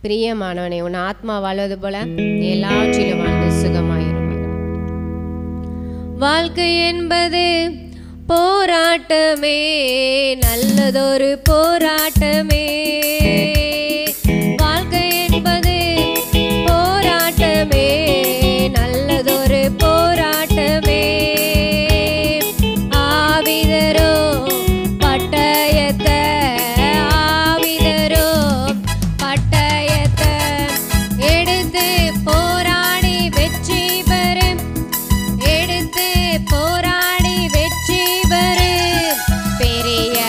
பிரியமானவனே, உன் ஆத்மா வாழ்வது போல எல்லாவற்றிலும் வாழ்ந்து சுகமாயிரும். வாழ்க்கை என்பது போராட்டமே, நல்லதொரு போராட்டமே. வாழ்க்கை என்பது போராட்டமே, நல்லதொரு போராட்டமே. ஆவிதரோ பட்டயத்தை, ஆவிதரோ பட்டயத்தை எடுத்து போராடி வெற்றி பெறு, எடுத்து போராடி வெற்றி பெறு. பெரிய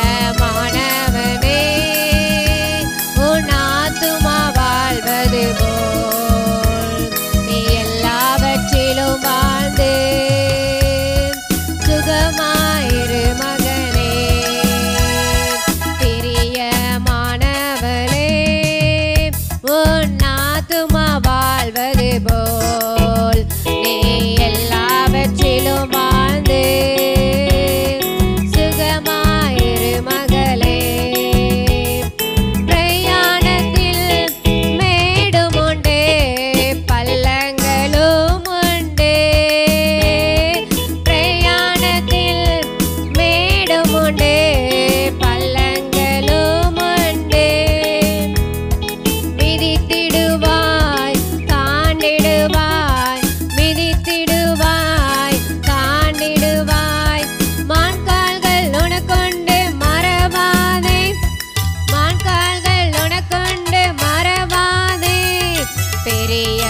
மாணவனே, உன் ஆத்துமா வாழ்வது போல் நீ எல்லாவற்றிலும் வாழ்ந்து சுகமாயிரு மகனே. பெரிய மாணவனே, உன் ஆத்துமா வாழ்வது போல் நீ எல்லாவற்றிலும் வாழ்ந்து சுகமாயிரு மகளே. பிரயாணத்தில் மேடும் உண்டு, பள்ளங்களும் உண்டு. பிரயாணத்தில் மேடும் உண்டு, பள்ளங்களும் உண்டு. மிதித்திடுவாய் தாண்டிடுவாய், மிதித்திடுவாய் தாண்டிடுவாய். மான்கால்கள் உனக்கொண்டு மறவாதே, மான்கால்கள் உனக்கொண்டு மறவாதே. பெரிய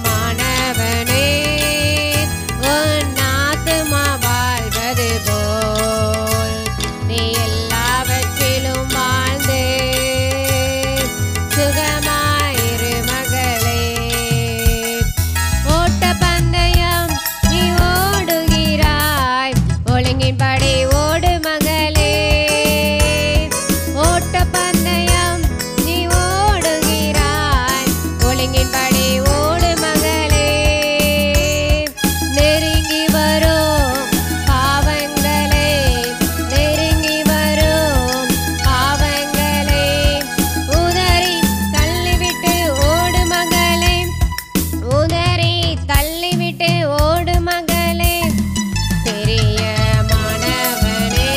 மாணவனே, உன் ஆத்துமா வாழ்வது போல் நீ எல்லாவற்றிலும் வாழ்ந்து சுகமாயிரு மகளே. ஓட்ட பந்தயம் நீ ஓடுகிறாய், ஒழுங்கின்படி ஓடு மகளே. ஓட்ட பந்தயம் நீ ஓடுகிறாய், ஒழுங்கின்படி ஓடு மகளே. நெருங்கி வரும் பாவங்களை, நெருங்கி வரும் பாவங்களை உதறி தள்ளிவிட்டு ஓடு மகளே, உதறி தள்ளிவிட்டு ஓடு மகளே. பெரிய மாணவனே,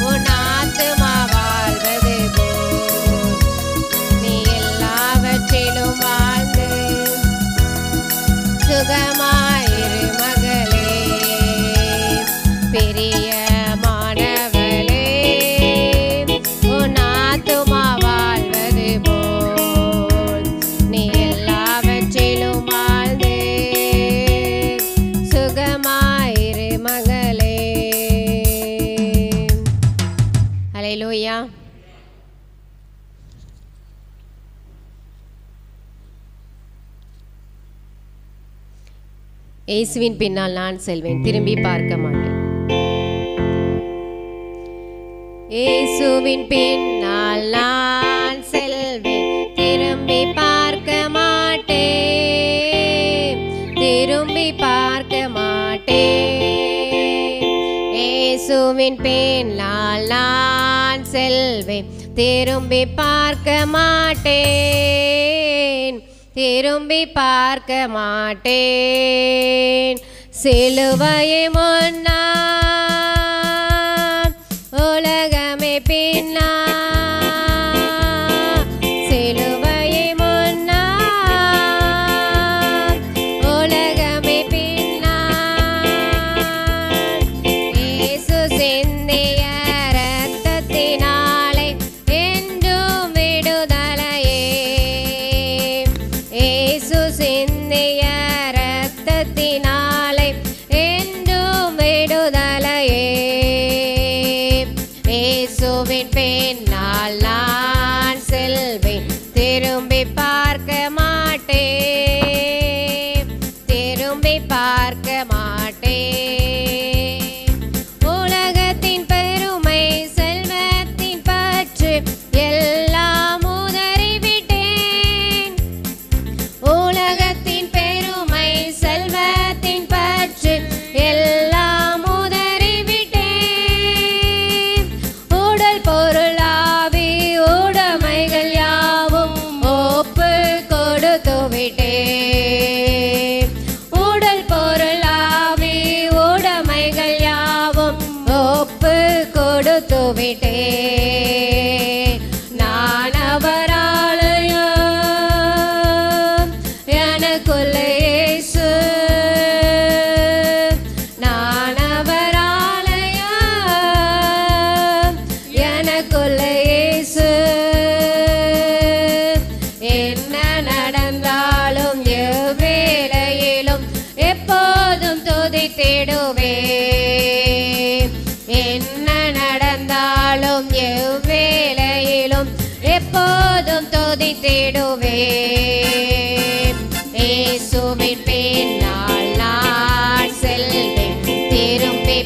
உன் ஆத்துமா வாழ்வது போல் நீ எல்லாவற்றிலும் வாழ்ந்து சுகமாயிரு மகளே. பெரிய மாணவனே, உன் ஆத்துமா வாழ்வது போல் நீ எல்லாவற்றிலும் வாழ்ந்து சுகமாயிரு மகளே. ஹல்லேலூயா. இயேசுவின் பின்னால் நான் செல்வேன், திரும்பி பார்க்க மாட்டேன். இயேசுவின் பின்னால் நான் செல்வேன், திரும்பி பார்க்க மாட்டேன், திரும்பி பார்க்க மாட்டேன். இயேசுவின் பின்னால் நான் செல்வேன், திரும்பி பார்க்க மாட்டேன், திரும்பி பார்க்க மாட்டேன். சிலுவையை முன்னா, உலகமே பின்னா. சிலுவையை முன்னா, உலகமே பின்னா. இயேசு சிந்திய இரத்தத்தினாலே என்றும் விடுதலையே. இயேசு சிந்திய இரத்தத்தினாலே என்றும் விடுதலையே. இயேசுவின் பின்னால் நான் செல்வேன், திரும்பி பார்க்க மாட்டேன், திரும்பி பார்க்க மாட்டேன். உலகத்தின் பெருமை, செல்வத்தின் பற்று எல்லாம் உதறிவிட்டேன். உலகத்தின் பெருமை, செல்வத்தின் பற்று எல்லாம் உதறிவிட்டேன். உடல் பொருளாவி ஒப்பு கொடுத்து விட்டேன். நான் அவர் ஆலயம், எனக்குள்ளே இயேசு. நான் அவர் ஆலயம், எனக்குள்ளே இயேசு. என்ன நடந்தாலும் எவ்வேளையிலும் எப்போதும் துதித்திடுவேன். என்ன நடந்தாலும் எவ்வேளையிலும் எப்போதும் துதித்திடுவேன். இயேசுவின் பின்னால் நான் செல்வேன், திரும்பி